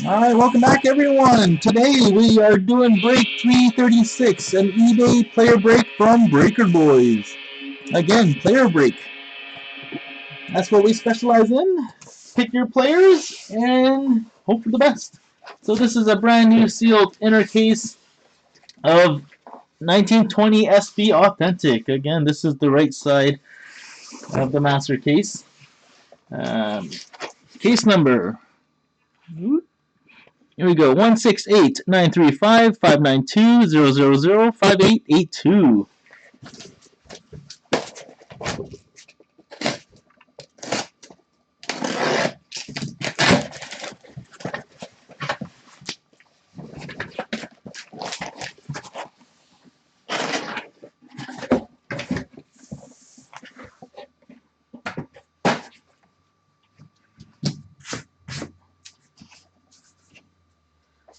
Alright, welcome back everyone. Today we are doing break 336, an eBay player break from Breaker Boys. Again, player break. That's what we specialize in. Pick your players and hope for the best. So this is a brand new sealed inner case of 1920 SB Authentic. Again, this is the right side of the master case. Case number. Here we go. 168-935-592-000-5882.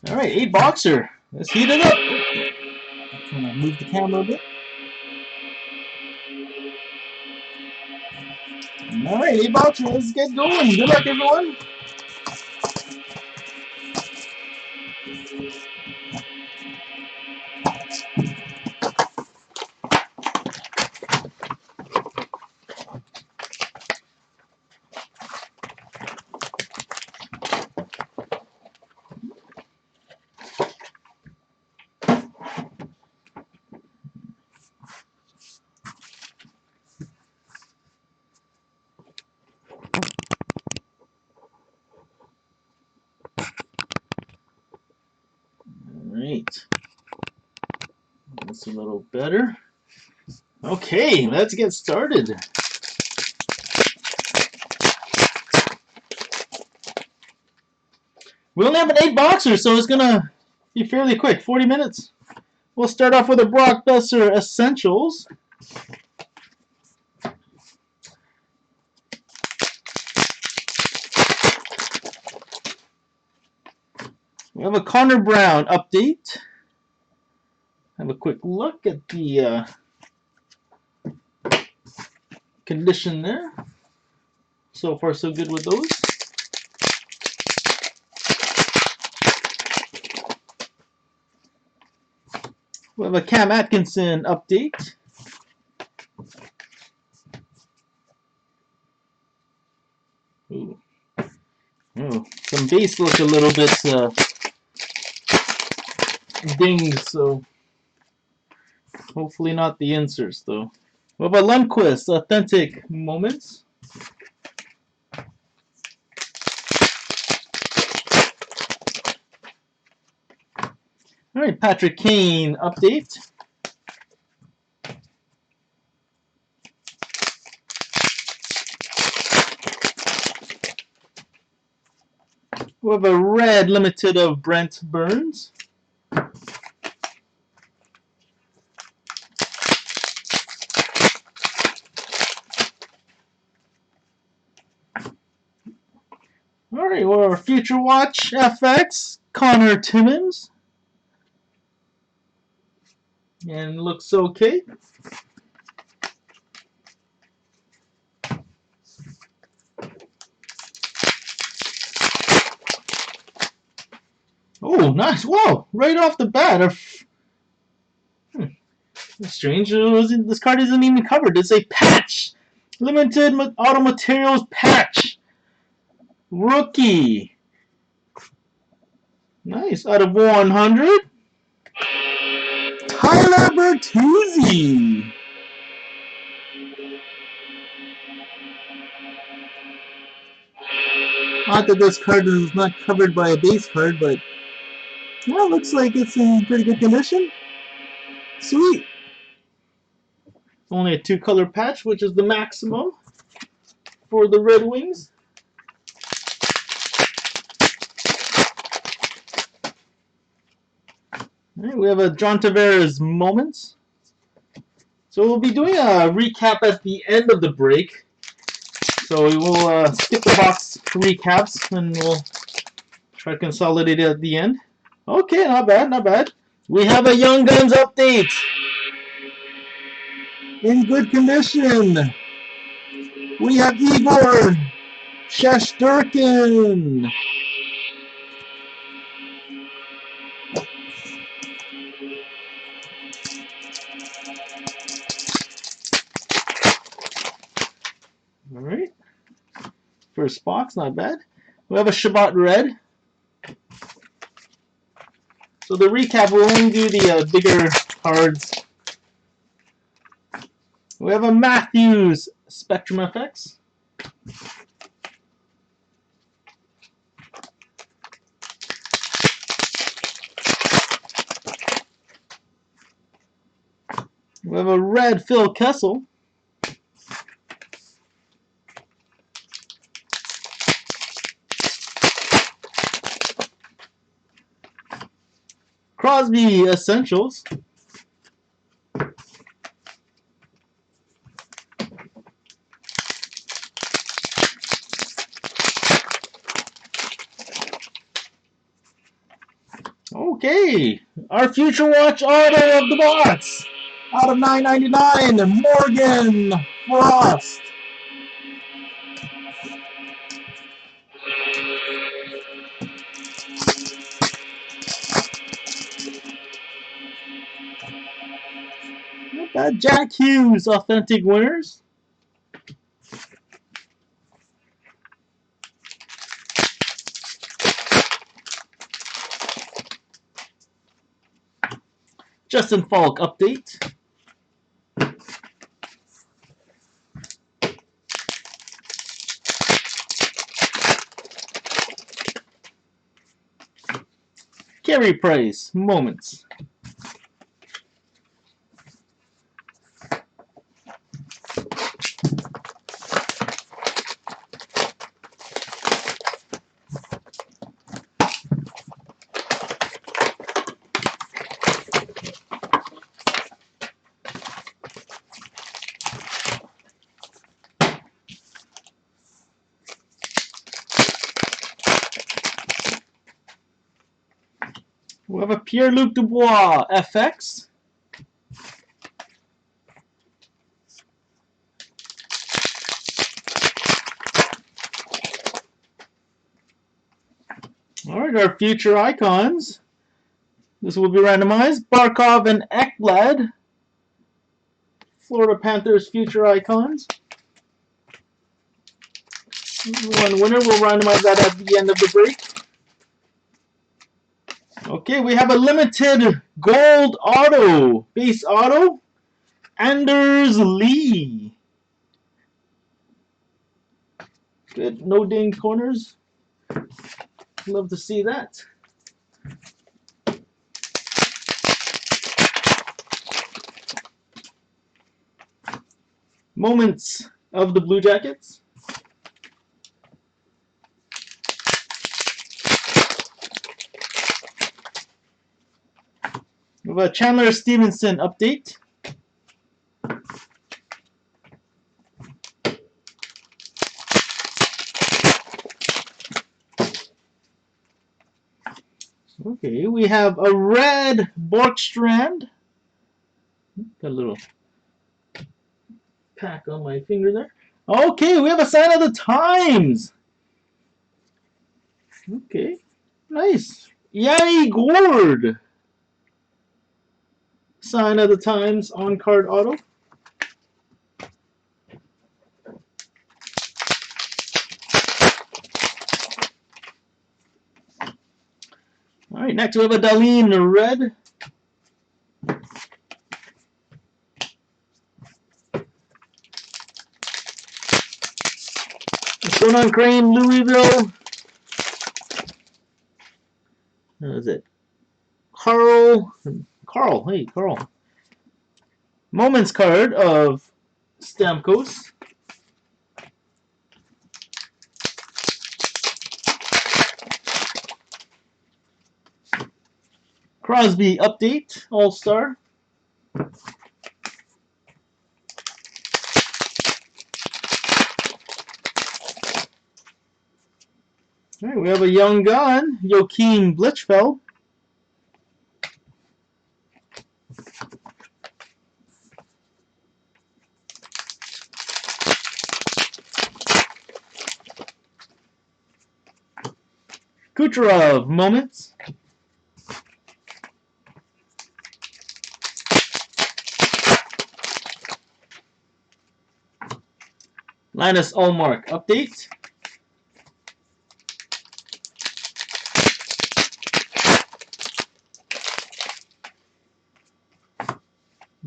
All right, 8 boxer. Let's heat it up. I'm gonna move the camera a bit. All right, 8 boxer. Let's get going. Good luck, everyone. Alright, that's a little better. Okay, let's get started. We only have an 8 boxer, so it's gonna be fairly quick, 40 minutes. We'll start off with the Blockbuster Essentials. We have a Connor Brown update. Have a quick look at the condition there. So far, so good with those. We have a Cam Atkinson update. Ooh. Oh, some base look a little bit dinged, so hopefully not the inserts though. We have a Lundqvist Authentic Moments. All right, Patrick Kane update. We have a red limited of Brent Burns. All right, well, our Future Watch FX, Connor Timmins. And looks okay. Oh, nice. Whoa, right off the bat. That's strange. This card isn't even covered. It's a patch. Limited Auto Materials patch. Rookie. Nice. Out of 100. Tyler Bertuzzi. Not that this card is not covered by a base card, but well, looks like it's in pretty good condition. Sweet. Only a 2-color patch, which is the maximum for the Red Wings. All right, we have a John Tavares Moments. So we'll be doing a recap at the end of the break. So we will skip the box recaps and we'll try to consolidate it at the end. Okay, not bad, not bad. We have a Young Guns update. In good condition. We have Igor Shesterkin. First box, not bad. We have a Shabbat red. So the recap, we'll only do the bigger cards. We have a Matthews Spectrum FX. We have a red Phil Kessel. Crosby Essentials. Okay, our Future Watch auto of the box. Out of $9.99, Morgan Frost. Not bad. Jack Hughes, authentic winners. Justin Falk update. Carey Price, moments. We have a Pierre-Luc Dubois FX. All right, our future icons. This will be randomized. Barkov and Ekblad. Florida Panthers future icons. One winner. We'll randomize that at the end of the break. Okay, we have a limited gold auto. Base auto. Anders Lee. Good. No dinged corners. Love to see that. Moments of the Blue Jackets. We have a Chandler Stevenson update. Okay, we have a red Borkstrand. Got a little pack on my finger there. Okay, we have a sign of the times. Okay, nice. Yanni Gourde. Sign of the times on card auto. All right, next we have a Darlene red. Conan Crane, Louisville. What is it? Carl, hey, Carl. Moments card of Stamkos. Crosby update, All-Star. All right, we have a young gun, Joachim Blichfeld. Kucherov, moments. Linus Ullmark, update.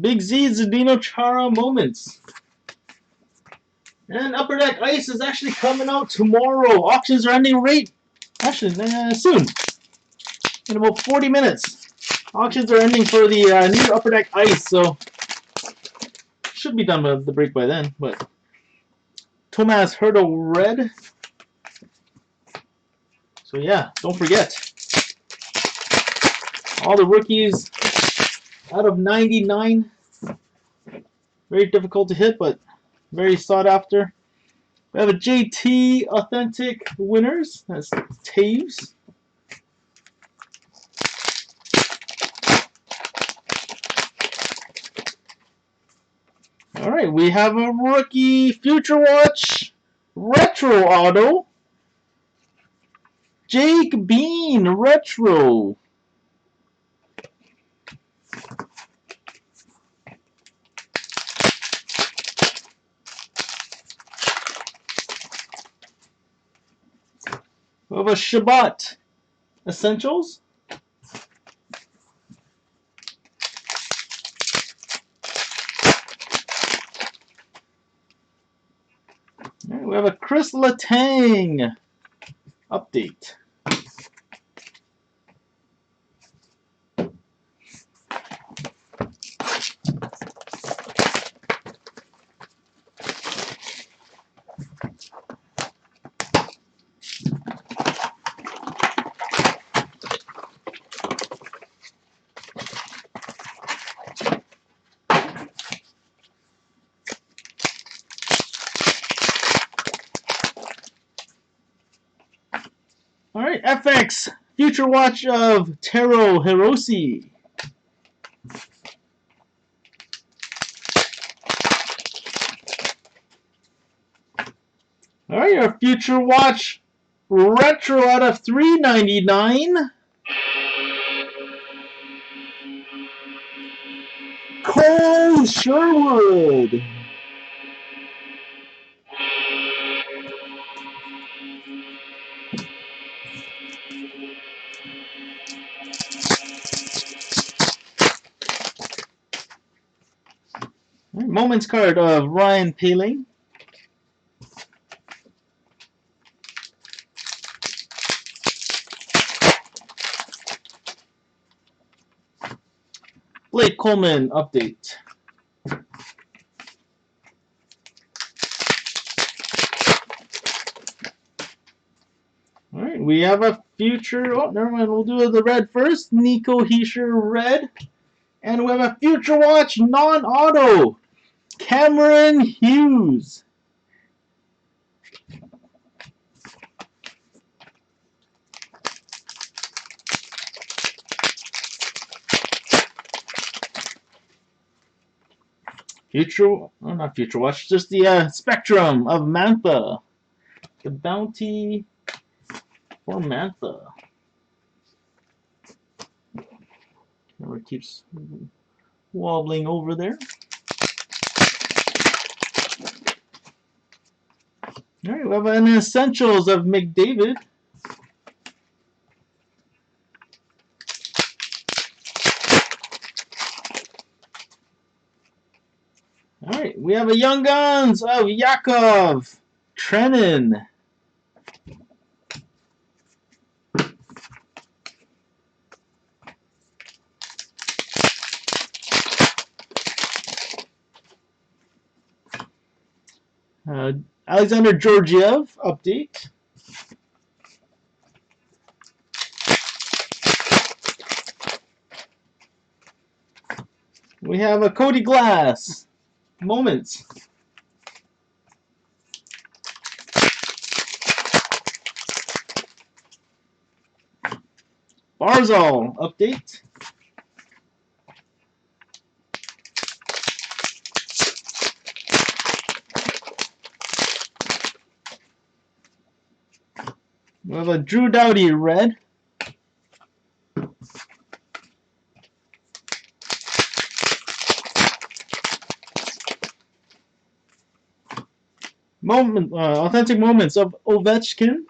Big Z Zdeno Chara moments. And Upper Deck Ice is actually coming out tomorrow. Auctions are ending soon, in about 40 minutes. Auctions are ending for the new Upper Deck Ice, so should be done with the break by then. But Tomas Hertl red. So yeah, don't forget. All the rookies out of 99. Very difficult to hit, but very sought after. We have a JT Authentic Winners. That's Taves. Alright, we have a rookie Future Watch Retro Auto. Jake Bean Retro. We have a Shabbat Essentials. We have a Chris Letang update. Alright, FX Future Watch of Taro Hiroshi. Alright, our Future Watch Retro out of 399. Cole Sherwood. Moments card of Ryan Paling. Blake Coleman update. Alright, we have a future. Oh, never mind. We'll do the red first. Nico Hischier red. And we have a Future Watch non-auto. Cameron Hughes. Not Future Watch, just the Spectrum of Mantha. The bounty for Mantha. Camera keeps wobbling over there. Alright, we have an Essentials of McDavid. Alright, we have a Young Guns of Yakov Trenin. Alexander Georgiev update. We have a Cody Glass moments. Barzal update. We have a Drew Doughty red. Authentic moments of Ovechkin.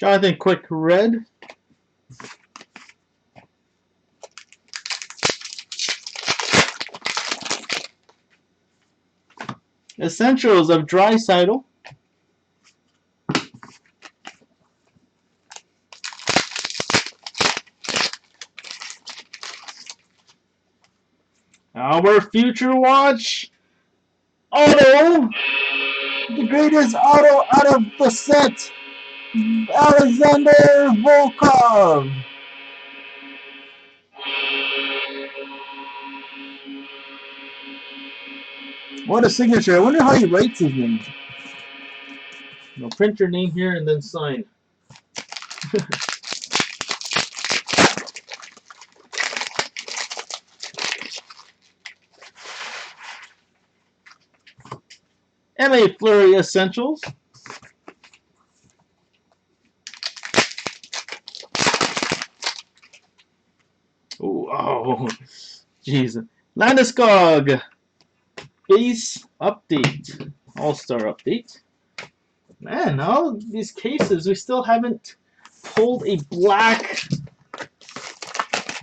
Jonathan Quick red. Essentials of Draisaitl. Our Future Watch auto. The greatest auto out of the set, Alexander Volkov. What a signature. I wonder how he writes his name. Now print your name here and then sign. MA Flurry Essentials. Ooh, oh, jeez. Landeskog. Base update. All-Star update. Man, all these cases, we still haven't pulled a black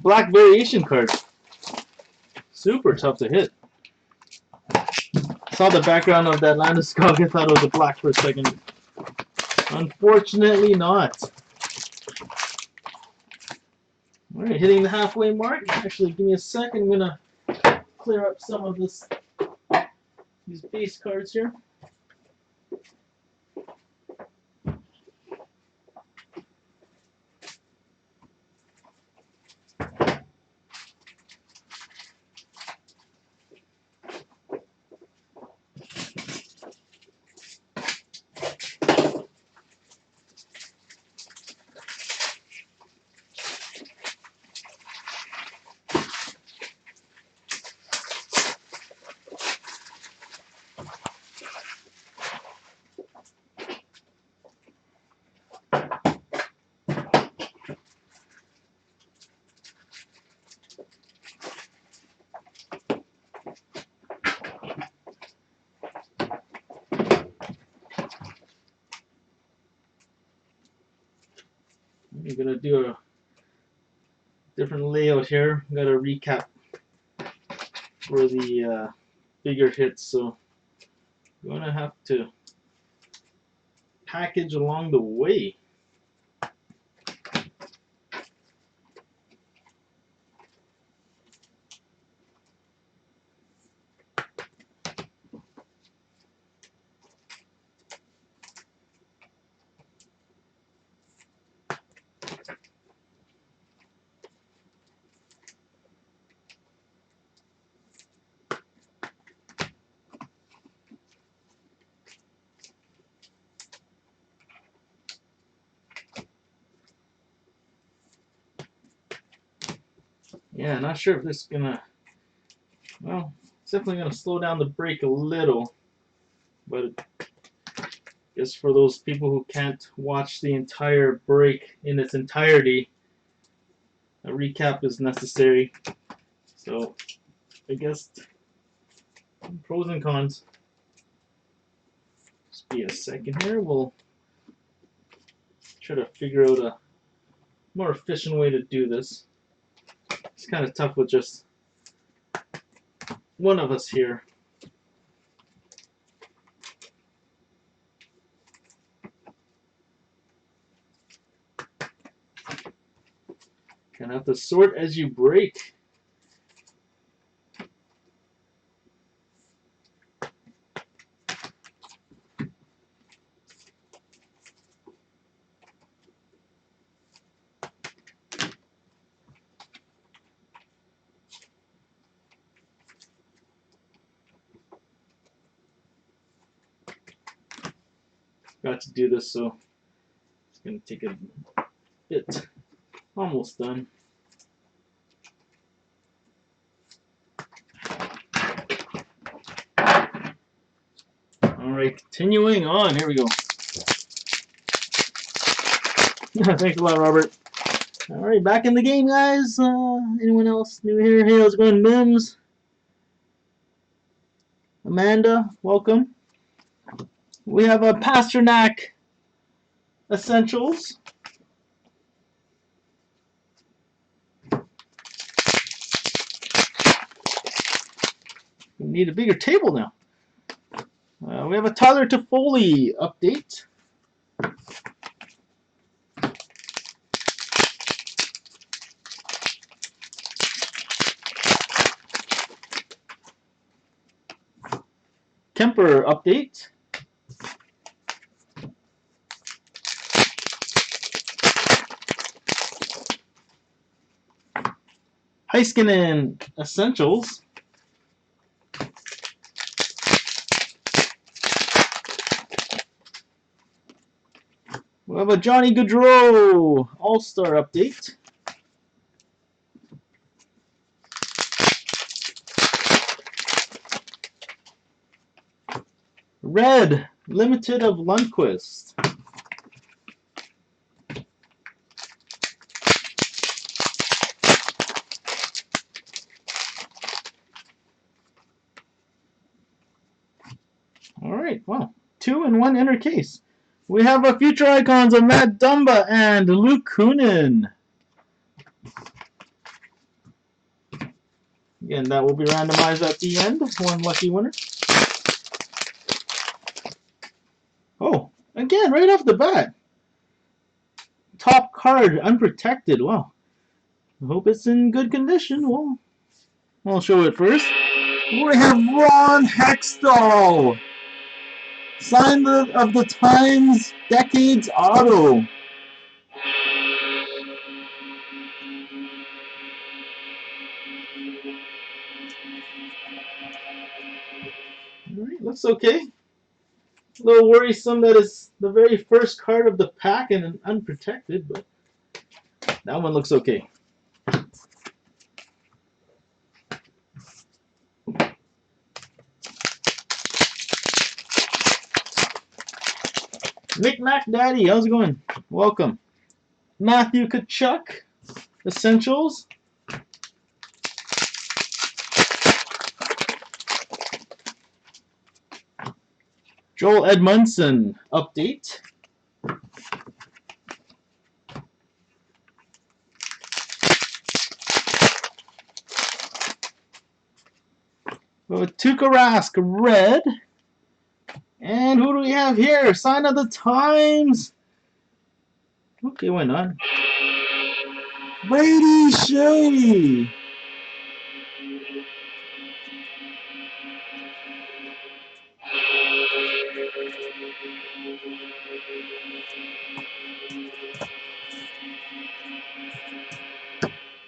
variation card. Super tough to hit. Saw the background of that Landeskog, I thought it was a black for a second. Unfortunately not. Alright, hitting the halfway mark. Actually, give me a second. I'm gonna clear up some of these base cards here. I'm gonna do a different layout here. I'm gonna recap for the bigger hits, so I'm gonna have to package along the way. Yeah, not sure if this is gonna, well, it's definitely gonna slow down the break a little, but just for those people who can't watch the entire break in its entirety, a recap is necessary. So, I guess pros and cons. Just be a second here. We'll try to figure out a more efficient way to do this. It's kind of tough with just one of us here. Kind of have to sort as you break. Got to do this, so it's going to take a bit. Almost done. Alright, continuing on. Here we go. Thanks a lot, Robert. Alright, back in the game, guys. Anyone else new here? Hey, how's it going, Mims? Amanda, welcome. We have a Pasternak Essentials. We need a bigger table now. We have a Tyler Toffoli update. Kemper update. Heiskanen Essentials. We have a Johnny Gaudreau All-Star update. Red Limited of Lundqvist. All right, well, 2 in 1 inner case. We have a future icons of Matt Dumba and Luke Kunin. Again, that will be randomized at the end. One lucky winner. Oh, again, right off the bat. Top card, unprotected. Wow. I hope it's in good condition. Well, I'll show it first. We have Ron Hextall. Sign of the Times Decades Auto. Alright, looks okay. A little worrisome that it's the very first card of the pack and unprotected, but that one looks okay. Mick Mac Daddy, how's it going? Welcome. Matthew Tkachuk, Essentials. Joel Edmondson, Update. Tuukka Rask, Red. And who do we have here? Sign of the Times. Okay, why not? Brady Shea.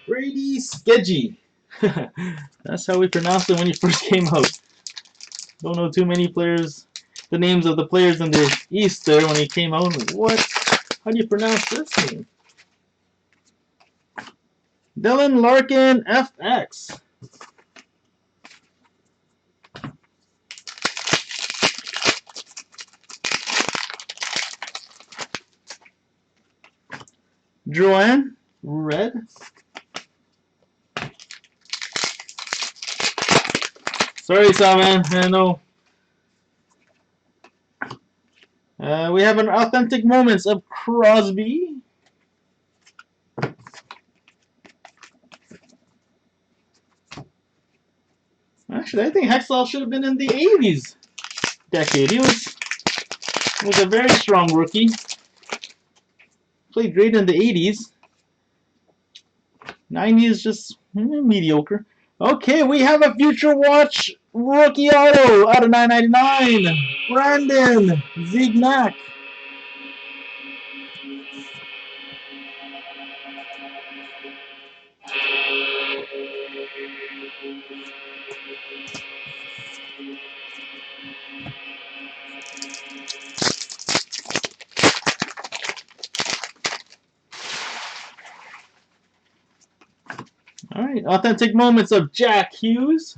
Brady Skeggy. That's how we pronounced it when he first came out. Don't know too many players, the names of the players in the East there when he came out. What? How do you pronounce this name? Dylan Larkin FX. Joanne, Red. Sorry, Salman, I know. We have an Authentic Moments of Crosby. Actually, I think Hextall should have been in the 80s decade. He was a very strong rookie. Played great in the 80s. 90s just mediocre. Okay, we have a Future Watch rookie auto out of 999. Brandon Zignac. All right, Authentic Moments of Jack Hughes.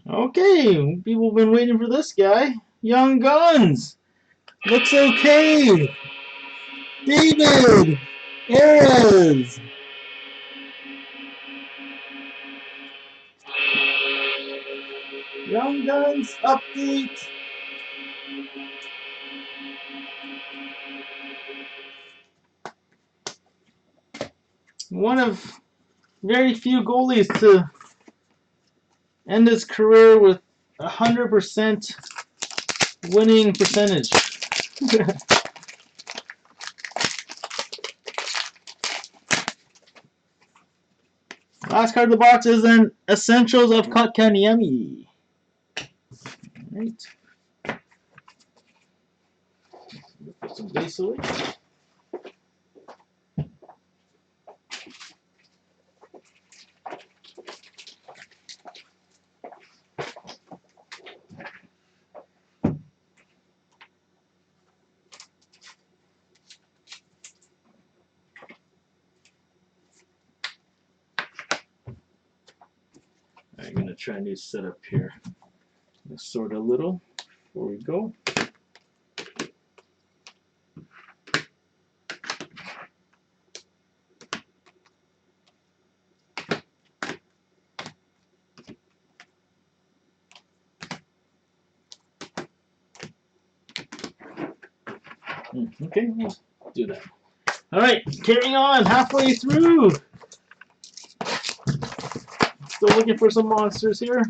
Okay, people have been waiting for this guy. Young Guns. Looks okay. David Ayres. Young Guns update. One of very few goalies to end his career with 100% winning percentage. Last card of the box is an Essentials of Kotkaniemi. Right. Put some base away. I'm going to try a new setup here. Let's sort a little before we go. Okay, we'll do that. All right, carrying on, halfway through. Still looking for some monsters here.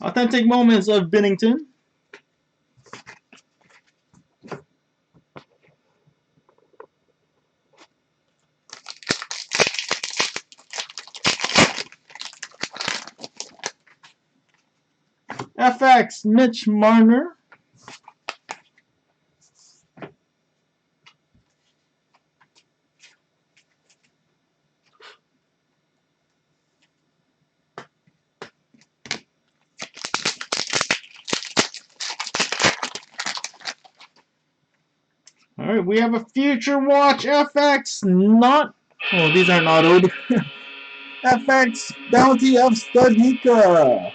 Authentic Moments of Bennington. FX Mitch Marner. All right, we have a Future Watch FX. Not. Oh, these aren't autoed. FX Bounty of Studnicka.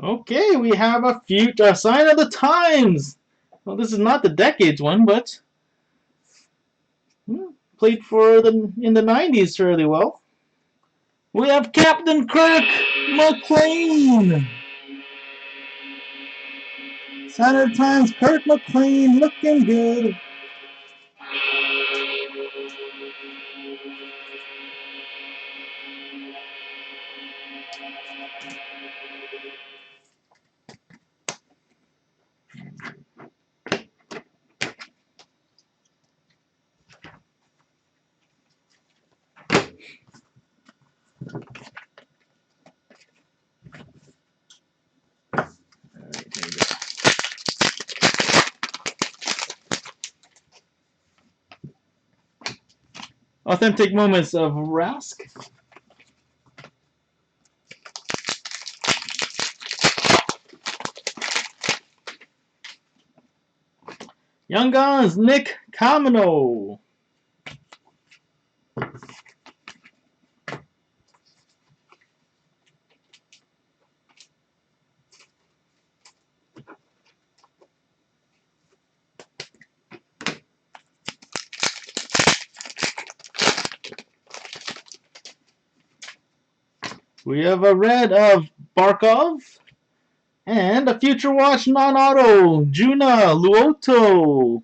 Okay, we have a Future Sign of the Times. Well, this is not the Decades one, but played for the in the 90s fairly well. We have Captain Kirk McLean. Sign of the Times, Kirk McLean looking good. Authentic Moments of Rask. Young Guns, Nick Camino. We have a red of Barkov. And a Future Watch non-auto, Juna Luoto.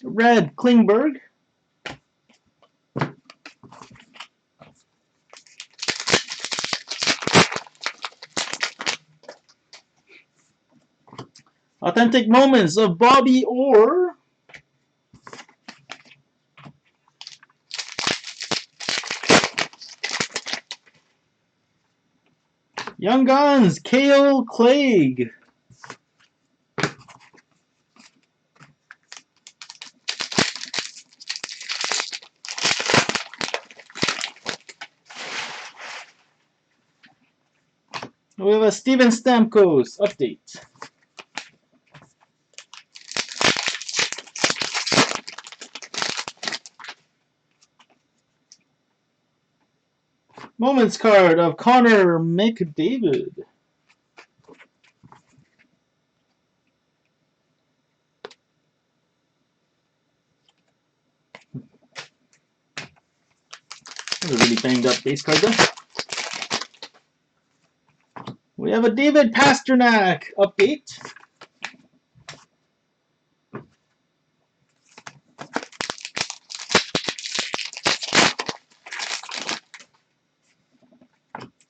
Red Klingberg. Authentic Moments of Bobby Orr. Young Guns, Cale Clegg. We have a Steven Stamkos update. Moments card of Connor McDavid. That's a really banged up base card there. We have a David Pasternak update.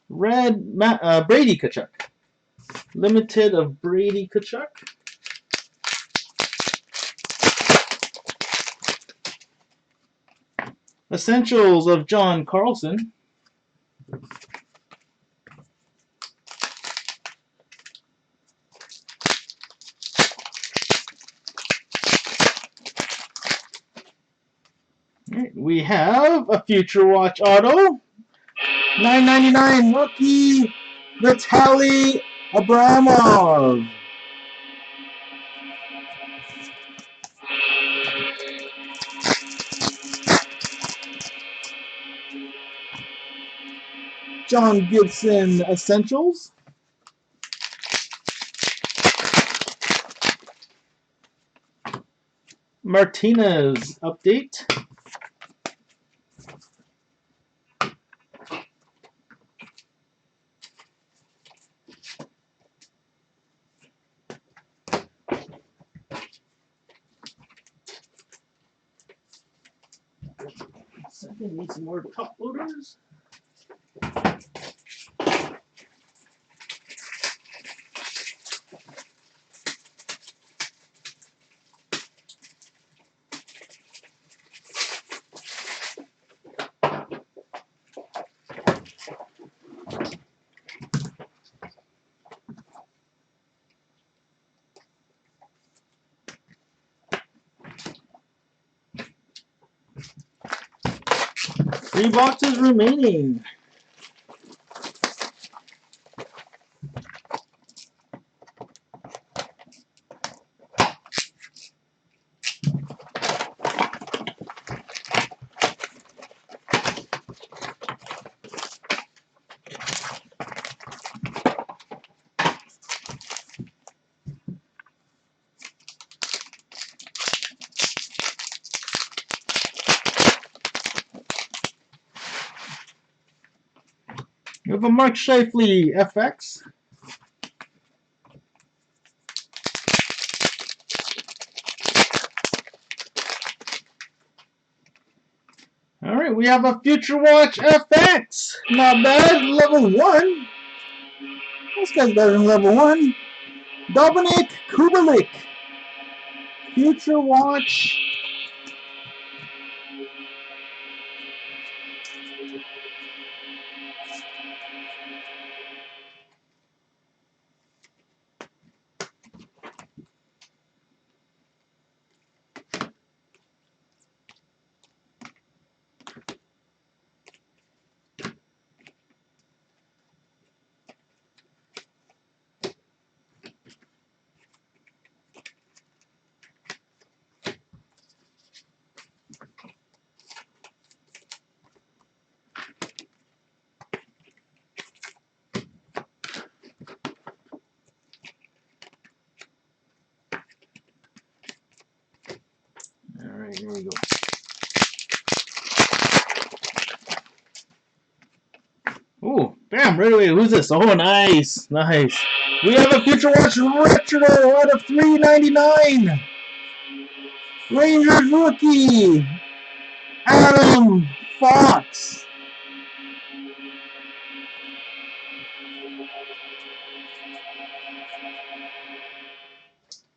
Red Brady Tkachuk. Limited of Brady Tkachuk. Essentials of John Carlson. We have a Future Watch auto. $9.99 rookie Vitaly Abramov. John Gibson Essentials. Martinez update. Second, need some more top loaders. Three boxes remaining. We have a Mark Scheifele FX. All right, we have a Future Watch FX. Not bad. Level 1. This guy's better than level 1. Dominic Kubalik. Future Watch. All right, here we go. Ooh, bam, right away. Who's this? Oh, nice. Nice. We have a Future Watch Retro out of $3.99. Rangers rookie, Adam Fox.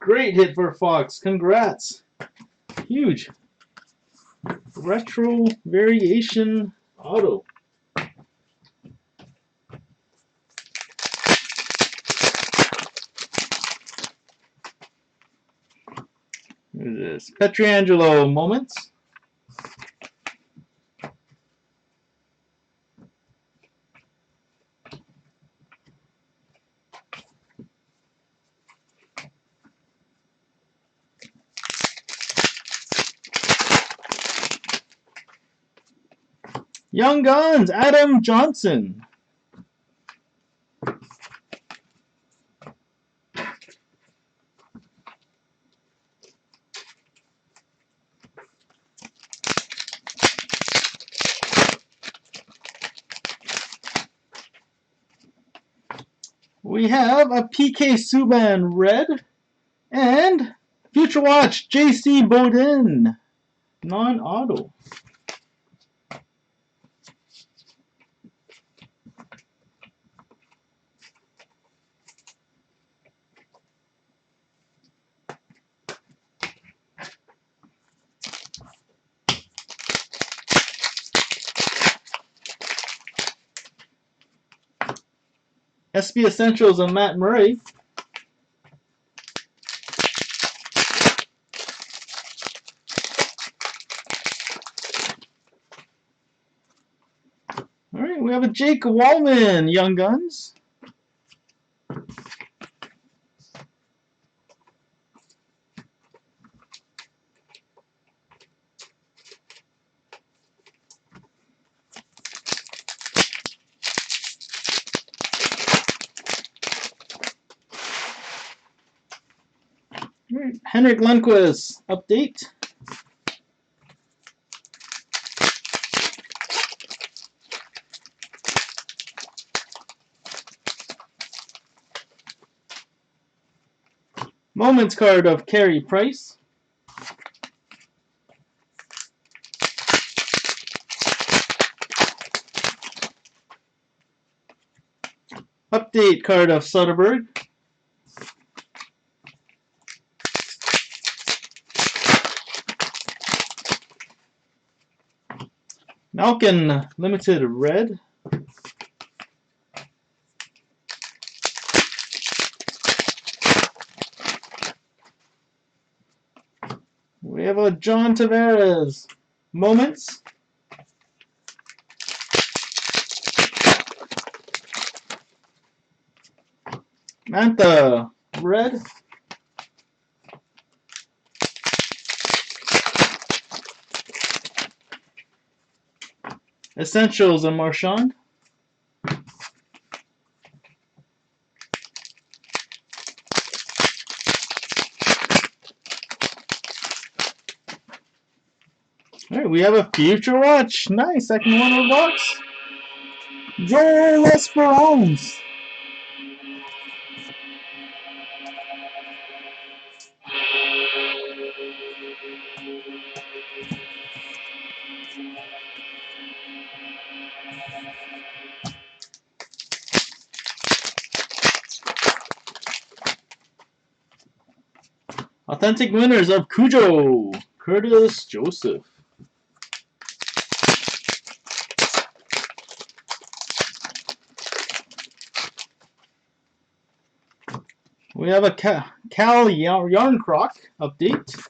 Great hit for Fox. Congrats. Huge. Retro variation auto. Who's this? Petriangelo moments. Young Guns, Adam Johnson. We have a PK Subban red and Future Watch JC Bowden non-auto. SB Essentials of Matt Murray. All right, we have a Jake Wallman, Young Guns. All right, Henrik Lundqvist update. Moments card of Carey Price. Update card of Soderberg. Malkin Limited Red. We have a John Tavares Moments. Mantha Red. Essentials of Marchand. All right, we have a Future Watch. Nice, second one of the box. Joel Esperance. Authentic winners of Cujo, Curtis Joseph. We have a Cal Yarncroc update.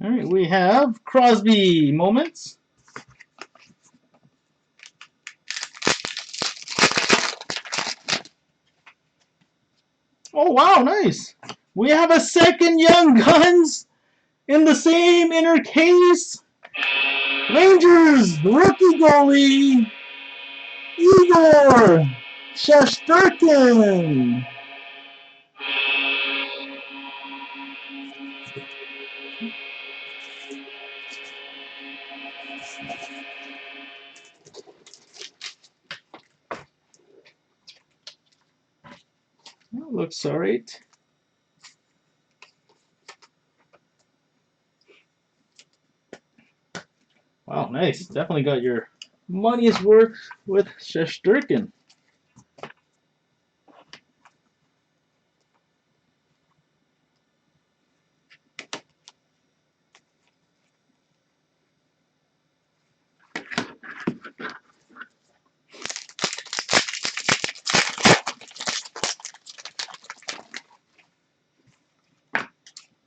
All right, we have Crosby Moments. Oh, wow, nice. We have a second Young Guns in the same inner case. Rangers rookie goalie Igor Shesterkin. Looks alright. Wow, nice. Definitely got your money's worth with Shesterkin.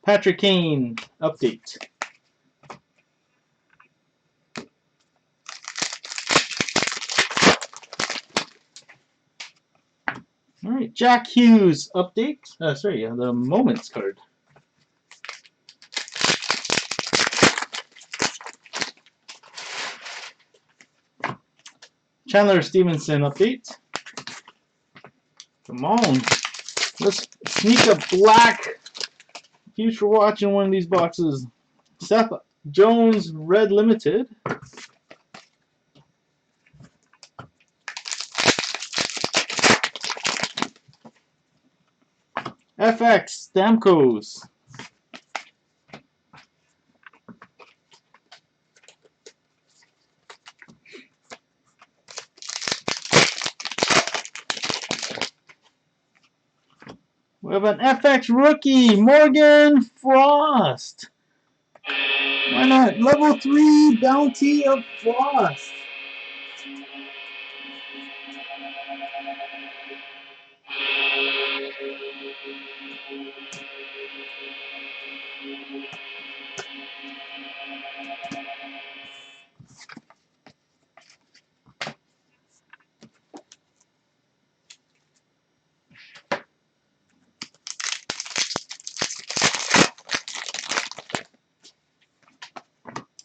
Patrick Kane update. All right, Jack Hughes update. Sorry, the Moments card. Chandler Stevenson update. Come on, let's sneak a black Future Watch in one of these boxes. Seth Jones Red Limited. FX Stamkos. We have an FX rookie, Morgan Frost. Why not? Level 3 Bounty of Frost.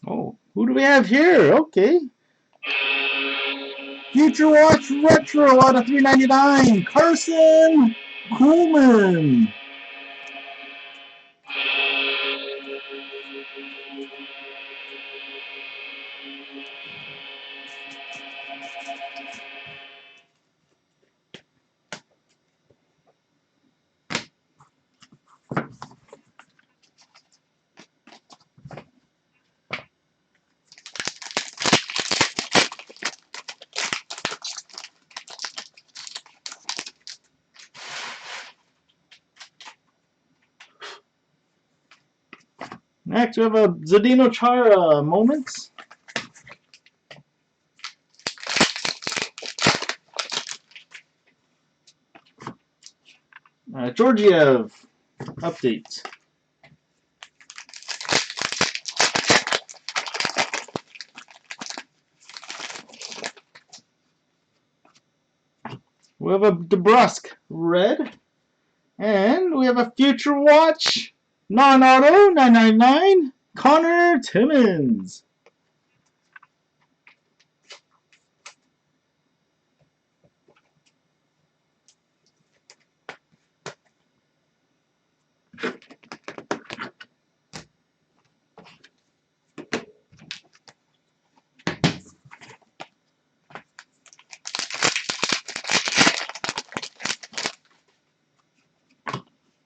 Oh, who do we have here? Okay. Future Watch Retro out of 399. Carson Coolman. Next, we have a Zdeno Chara Moments. Georgiev update. We have a DeBrusque Red. And we have a Future Watch non-auto 999 Connor Timmins.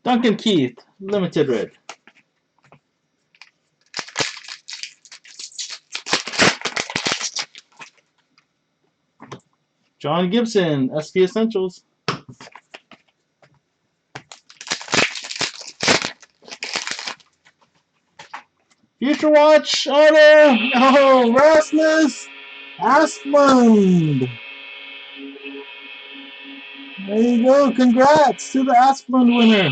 Duncan Keith, Limited Red. John Gibson, SP Essentials. Future Watch Auto. Oh, Rasmus Asplund. There you go. Congrats to the Asplund winner.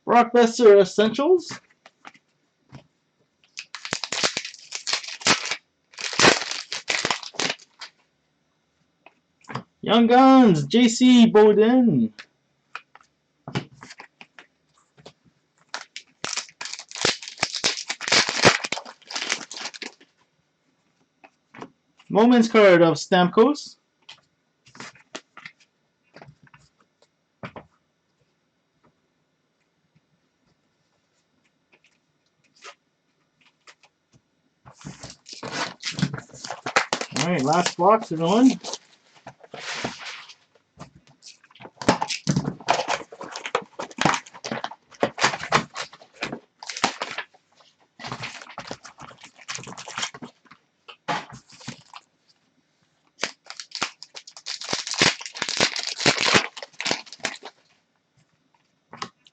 Brock Besser Essentials. Young Guns, JC Bowden. Moments card of Stamkos. Alright, last box, everyone.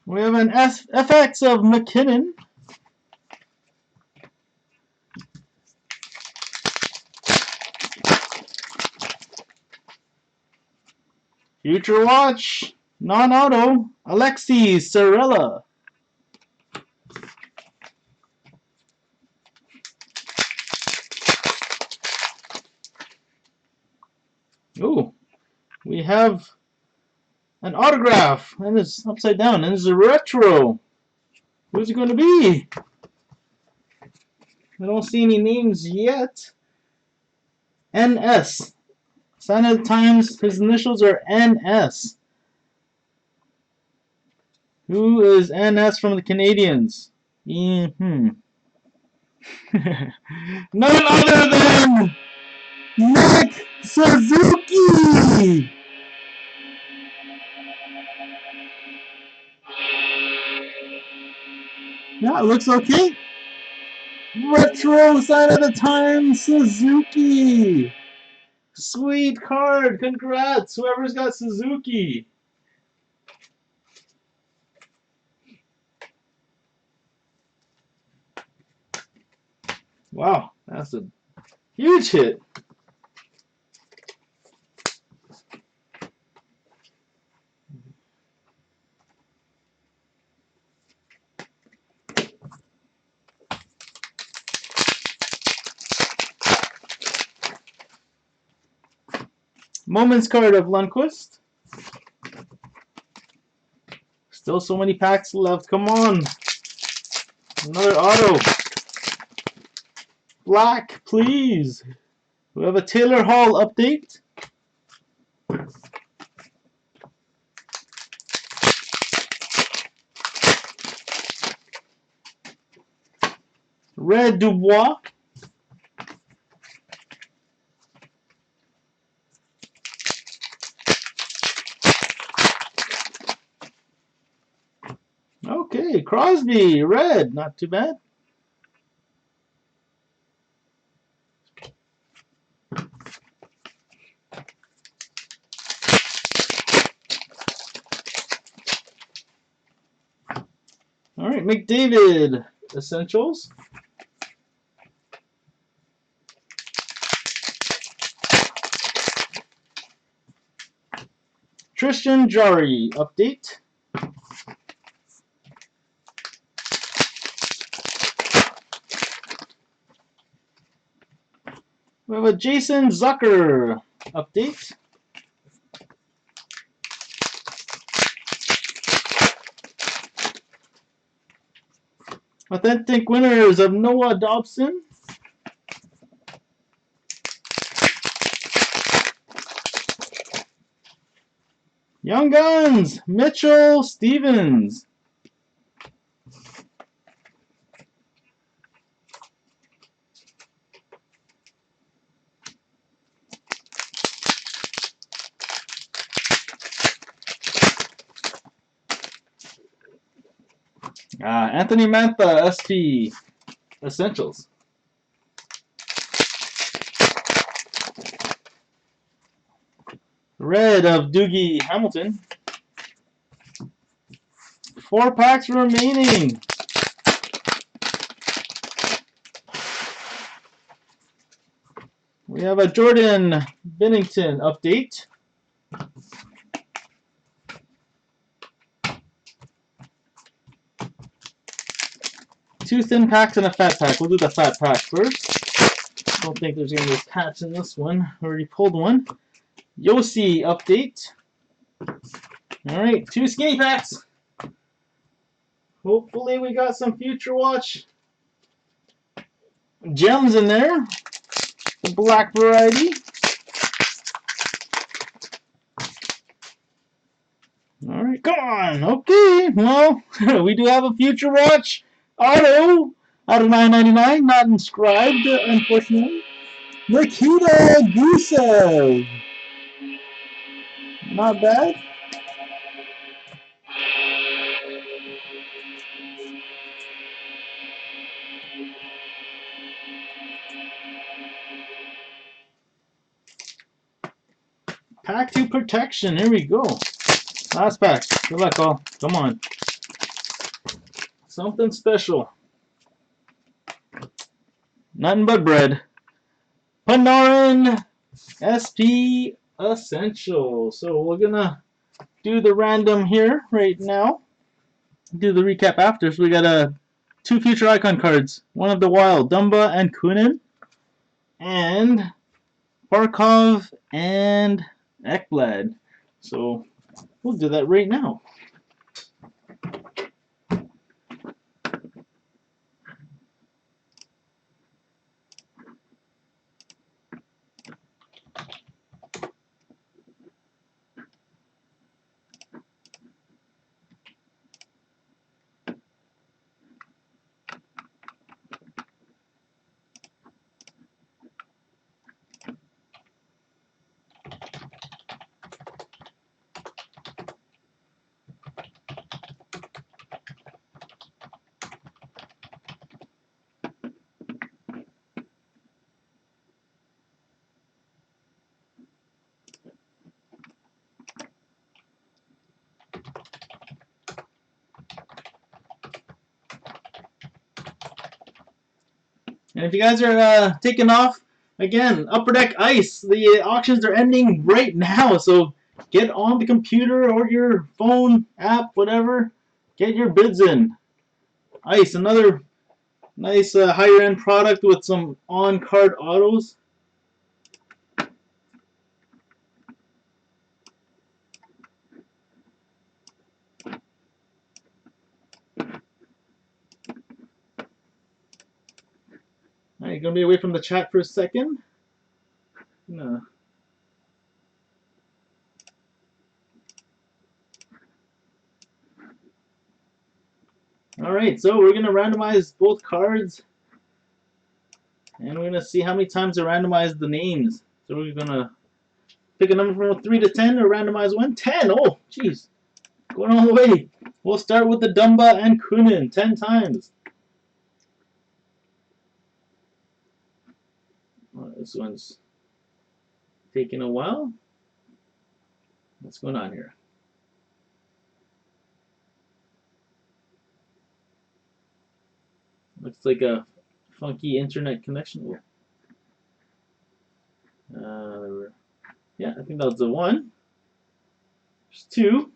We have an FX of McKinnon. Future Watch, non-auto, Alexi Sorella. Ooh, we have an autograph, and it's upside down, and it's a retro. Who's it going to be? I don't see any names yet. NS. Sign of the Times, his initials are NS. Who is NS from the Canadians? None other than Nick Suzuki! Yeah, it looks okay. Retro Sign of the Time Suzuki! Sweet card. Congrats, whoever's got Suzuki. Wow, that's a huge hit. Moments card of Lundqvist. Still so many packs left. Come on. Another auto. Black, please. We have a Taylor Hall update. Red Dubois. Okay, Crosby, red, not too bad. All right, McDavid, Essentials. Tristan Jarry, update. We have a Jason Zucker update. Authentic winners of Noah Dobson. Young Guns, Mitchell Stevens. Anthony Mantha, SP Essentials. Red of Doogie Hamilton. 4 packs remaining. We have a Jordan Binnington update. Two thin packs and a fat pack. We'll do the fat pack first. Don't think there's going to be a patch in this one. Already pulled one. Yossi update. Alright, 2 skinny packs. Hopefully we got some Future Watch gems in there. the black variety. All right, come on. Okay, well, we do have a Future Watch auto out of $9.99, not inscribed, unfortunately. Nikita Gusev. Not bad. Pack 2 protection. Here we go. Last pack. Good luck, all. Come on. Something special. Nothing but bread. Panarin SP Essential. So we're gonna do the random here right now. Do the recap after. So we got two future icon cards. One of the Wild, Dumba and Kunin, and Barkov and Ekblad. So we'll do that right now. And if you guys are taking off, again, Upper Deck Ice, the auctions are ending right now. So get on the computer or your phone app, whatever. Get your bids in. Ice, another nice higher end product with some on-card autos. All right, gonna be away from the chat for a second. No. All right, so we're gonna randomize both cards, and we're gonna see how many times I randomize the names. So we're gonna pick a number from 3 to 10 or randomize one. 10. Oh, jeez, going all the way. We'll start with the Dumba and Kunin 10 times. Oh, this one's taking a while. What's going on here? Looks like a funky internet connection. Yeah, I think that was the 1. There's 2.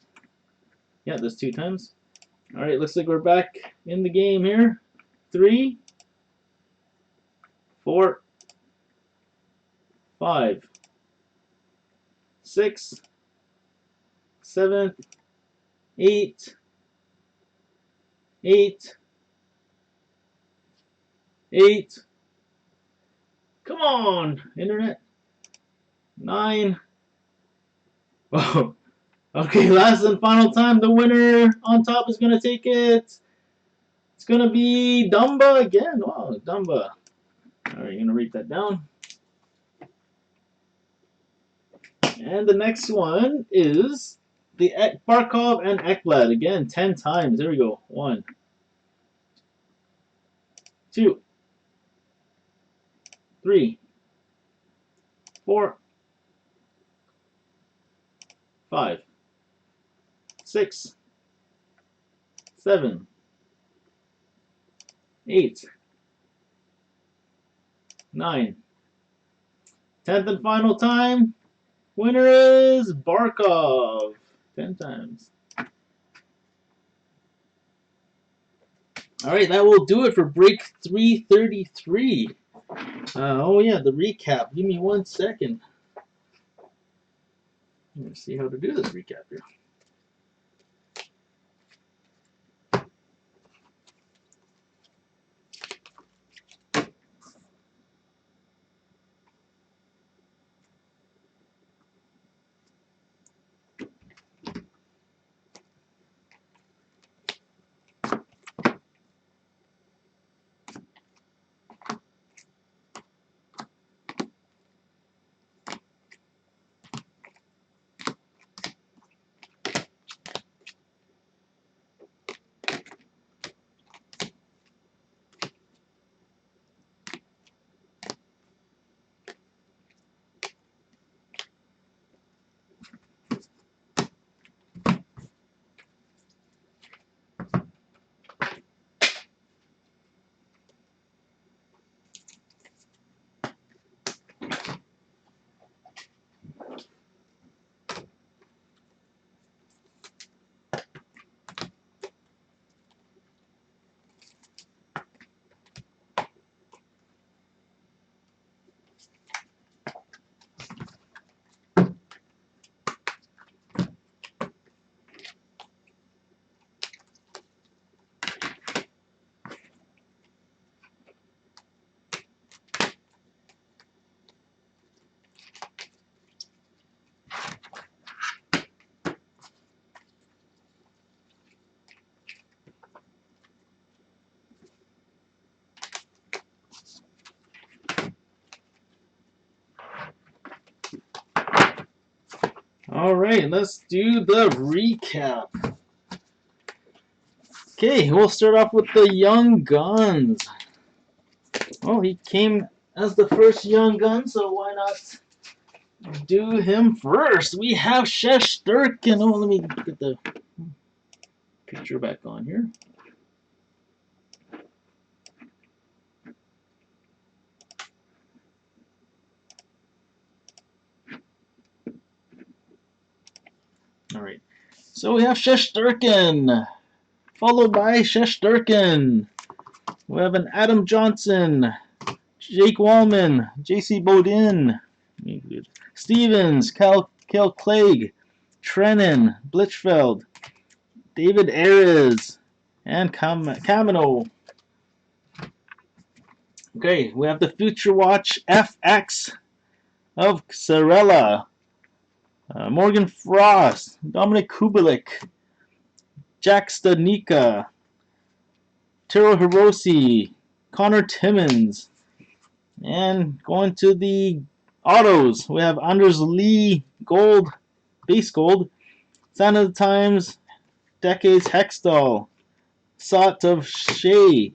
Yeah, there's 2 times. All right, looks like we're back in the game here. 3, 4, 5, 6, 7, 8, 8, 8. Come on, internet. 9. Oh, okay, last and final time. The winner on top is going to take it. It's going to be Dumba again. Wow, Dumba. All right, you're going to write that down. And the next one is the Barkov and Ekblad. Again, 10 times. There we go. 1, 2, 3, 4, 5, 6, 7, 8, 9. 10th and final time. Winner is Barkov. 10 times. All right, that will do it for break 333. Oh, yeah, the recap. Give me 1 second. Let me see how to do this recap here. Alright, let's do the recap. Okay, we'll start off with the Young Guns. Well, he came as the first Young Gun, so why not do him first? We have Shesterkin. Oh, let me get the picture back on here. Alright, so we have Shesterkin, followed by Shesterkin. We have an Adam Johnson, Jake Wallman, J.C. Bodin, Stevens, Cal Clegg, Trennan, Blichfeld, David Ayres, and Camino. Okay, we have the Future Watch FX of Sarella, Morgan Frost, Dominic Kubelik, Jack Studnicka, Taro Hiroshi, Connor Timmins, and going to the autos, we have Anders Lee Gold, Base Gold, Sign of the Times, Decades Hextall, SOTT of Shea,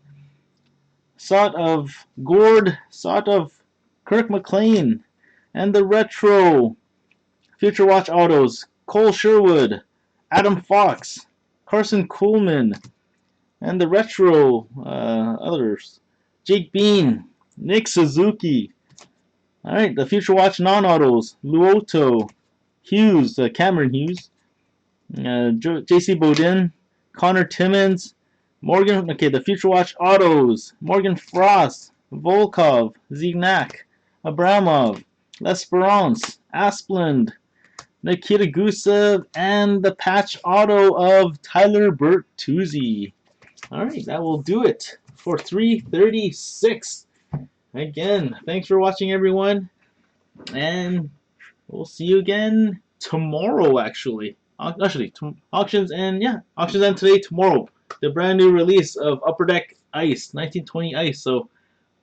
SOTT of Gord, SOTT of Kirk McLean, and the Retro Future Watch Autos, Cole Sherwood, Adam Fox, Carson Coolman, and the Retro others, Jake Bean, Nick Suzuki. Alright, the Future Watch non-autos, Luoto, Hughes, Cameron Hughes, J.C. Bodin, Connor Timmins, Morgan, okay, the Future Watch autos, Morgan Frost, Volkov, Zignac, Abramov, L'Esperance, Asplund, Nikita Gusev, and the patch auto of Tyler Bertuzzi. Alright, that will do it for 336. Again, thanks for watching, everyone, and we'll see you again tomorrow, actually. Auctions and today, tomorrow. The brand new release of Upper Deck Ice, 1920 Ice. So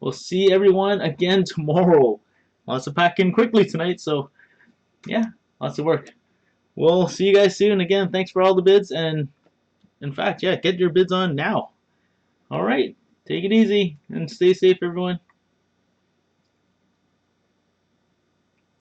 we'll see everyone again tomorrow. Lots of packing quickly tonight, so yeah, lots of work. We'll see you guys soon. Again, thanks for all the bids, and in fact, yeah, get your bids on now. Alright, take it easy and stay safe, everyone.